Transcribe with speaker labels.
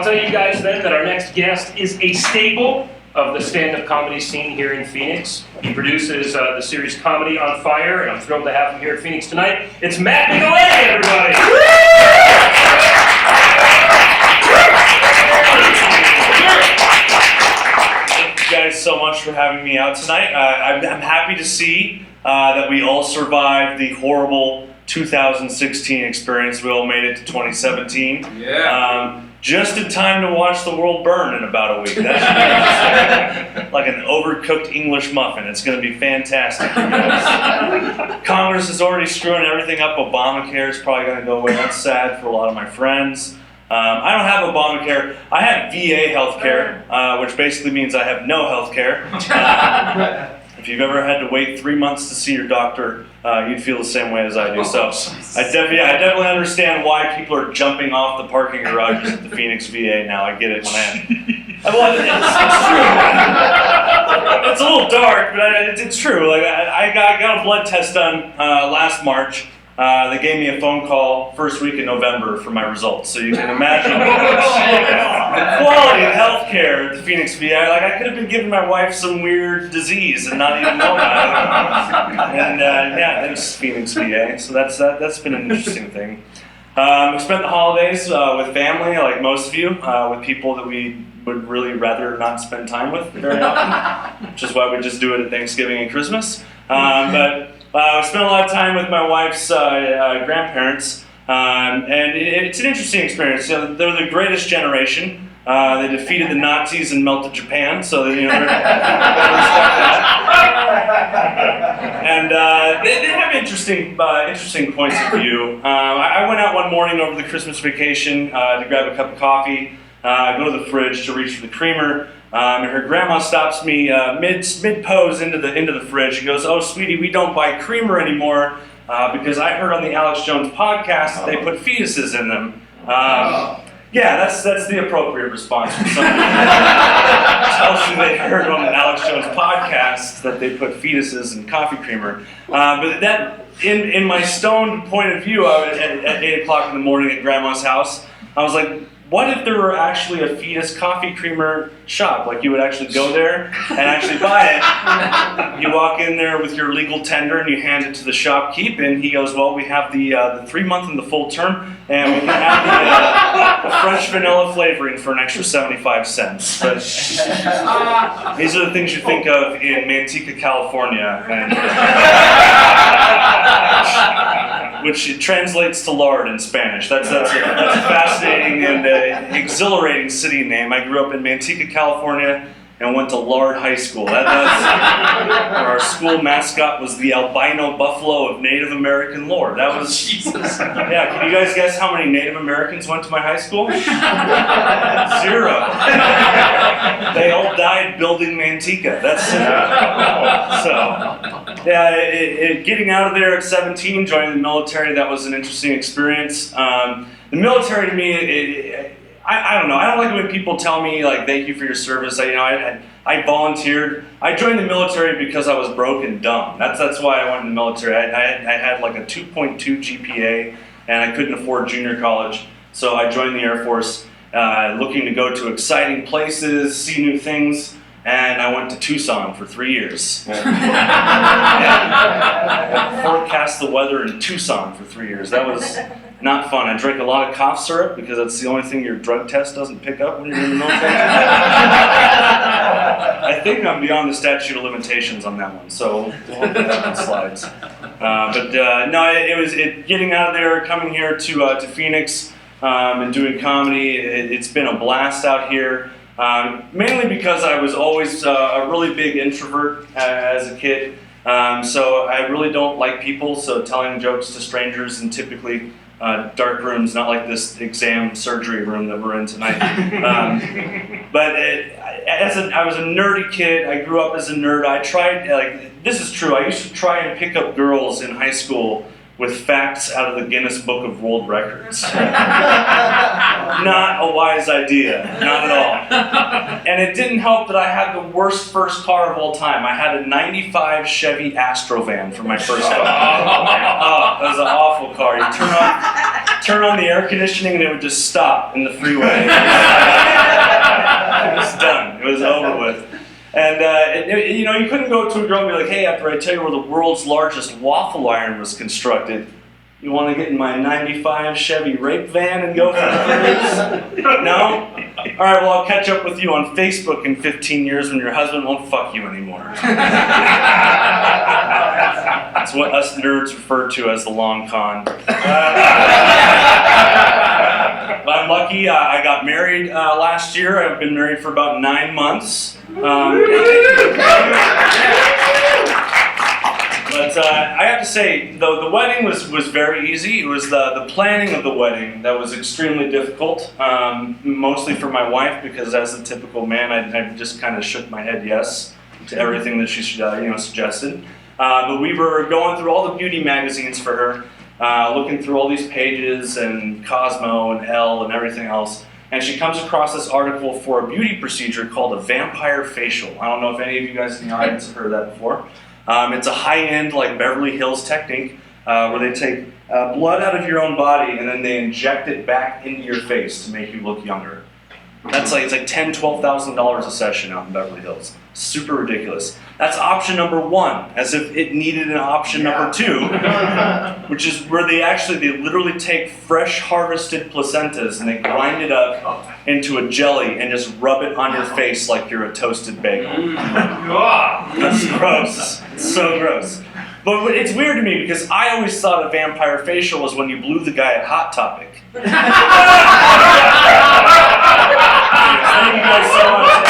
Speaker 1: I'll tell you guys then that our next guest is a staple of the stand-up comedy scene here in Phoenix. He produces the series Comedy on Fire, and I'm thrilled to have him here at Phoenix tonight. It's Matt Micheletti, everybody!
Speaker 2: Thank you guys so much for having me out tonight. I'm happy to see that we all survived the horrible 2016 experience. We all made it to 2017.
Speaker 1: Yeah.
Speaker 2: Just in time to watch the world burn in about a week. That's like an overcooked English muffin. It's going to be fantastic, you guys. Congress is already screwing everything up. Obamacare is probably going to go away. That's sad for a lot of my friends. I don't have Obamacare. I have VA healthcare, which basically means I have no healthcare. If you've ever had to wait 3 months to see your doctor, you'd feel the same way as I do. So I definitely understand why people are jumping off the parking garages at the Phoenix VA now. I get it, man. Well, it's true. It's a little dark, but it's true. Like I got a blood test done last March. They gave me a phone call first week in November for my results. So you can imagine the quality of healthcare at the Phoenix VA. Like I could have been giving my wife some weird disease and not even know about it. And yeah, thanks Phoenix VA. So that's been an interesting thing. We spent the holidays with family, like most of you, with people that we would really rather not spend time with very often, which is why we just do it at Thanksgiving and Christmas. But I spent a lot of time with my wife's grandparents, and it's an interesting experience. You know, they're the greatest generation. They defeated the Nazis and melted Japan, so they respect that. And they have interesting points of view. I went out one morning over the Christmas vacation to grab a cup of coffee. I go to the fridge to reach for the creamer. And her grandma stops me mid-pose into the fridge. She goes, "Oh, sweetie, we don't buy creamer anymore because I heard on the Alex Jones podcast that they put fetuses in them." Yeah, that's the appropriate response from somebody who tells you they heard on the Alex Jones podcast that they put fetuses in coffee creamer. But that, in my stoned point of view, I was at 8 o'clock in the morning at Grandma's house. I was like, what if there were actually a fetus coffee creamer shop? Like you would actually go there and actually buy it. You walk in there with your legal tender and you hand it to the shopkeep, and he goes, "Well, we have the 3-month and the full term, and we can have the French vanilla flavoring for an extra 75 cents." But these are the things you think of in Manteca, California, and which translates to lard in Spanish. That's a fascinating and exhilarating city name. I grew up in Manteca, California, and went to Lard High School. Where our school mascot was the albino buffalo of Native American lore. That was Jesus. Yeah, can you guys guess how many Native Americans went to my high school? 0. They all died building Manteca. That's so. Yeah, getting out of there at 17, joining the military, that was an interesting experience. The military to me, I don't know. I don't like it when people tell me like, "Thank you for your service." I volunteered. I joined the military because I was broke and dumb. That's why I went in the military. I had like a 2.2 GPA, and I couldn't afford junior college, so I joined the Air Force, looking to go to exciting places, see new things. And I went to Tucson for 3 years. I forecast the weather in Tucson for 3 years. That was not fun. I drank a lot of cough syrup because that's the only thing your drug test doesn't pick up when you're in the military. I think I'm beyond the statute of limitations on that one, so we'll hope that one slides. No, it was getting out of there, coming here to Phoenix, and doing comedy. It's been a blast out here. Mainly because I was always a really big introvert as a kid, so I really don't like people, so telling jokes to strangers in typically dark rooms, not like this exam surgery room that we're in tonight. But I was a nerdy kid. I grew up as a nerd. I tried, this is true, I used to try and pick up girls in high school with facts out of the Guinness Book of World Records. Not a wise idea, not at all. And it didn't help that I had the worst first car of all time. I had a 95 Chevy Astrovan for my first car. Oh, that was an awful car. You turn turn on the air conditioning and it would just stop in the freeway. It was done. It was over with. And you know, you couldn't go to a girl and be like, "Hey, after I tell you where the world's largest waffle iron was constructed, you want to get in my '95 Chevy rape van and go for the cruise?" No? All right, well, I'll catch up with you on Facebook in 15 years when your husband won't fuck you anymore. That's what us nerds refer to as the long con. But I'm lucky. I got married last year. I've been married for about 9 months. But I have to say, the wedding was very easy. It was the planning of the wedding that was extremely difficult, mostly for my wife, because as a typical man, I just kind of shook my head yes to everything that she suggested. But we were going through all the beauty magazines for her, looking through all these pages and Cosmo and Elle and everything else. And she comes across this article for a beauty procedure called a vampire facial. I don't know if any of you guys in the audience have heard of that before. It's a high-end, like Beverly Hills technique where they take blood out of your own body and then they inject it back into your face to make you look younger. It's like $10,000, $12,000 a session out in Beverly Hills. Super ridiculous. That's option number one, as if it needed an option number two, which is where they literally take fresh harvested placentas and they grind it up into a jelly and just rub it on your face like you're a toasted bagel. That's gross. It's so gross. But it's weird to me because I always thought a vampire facial was when you blew the guy at Hot Topic. Thank you guys so much.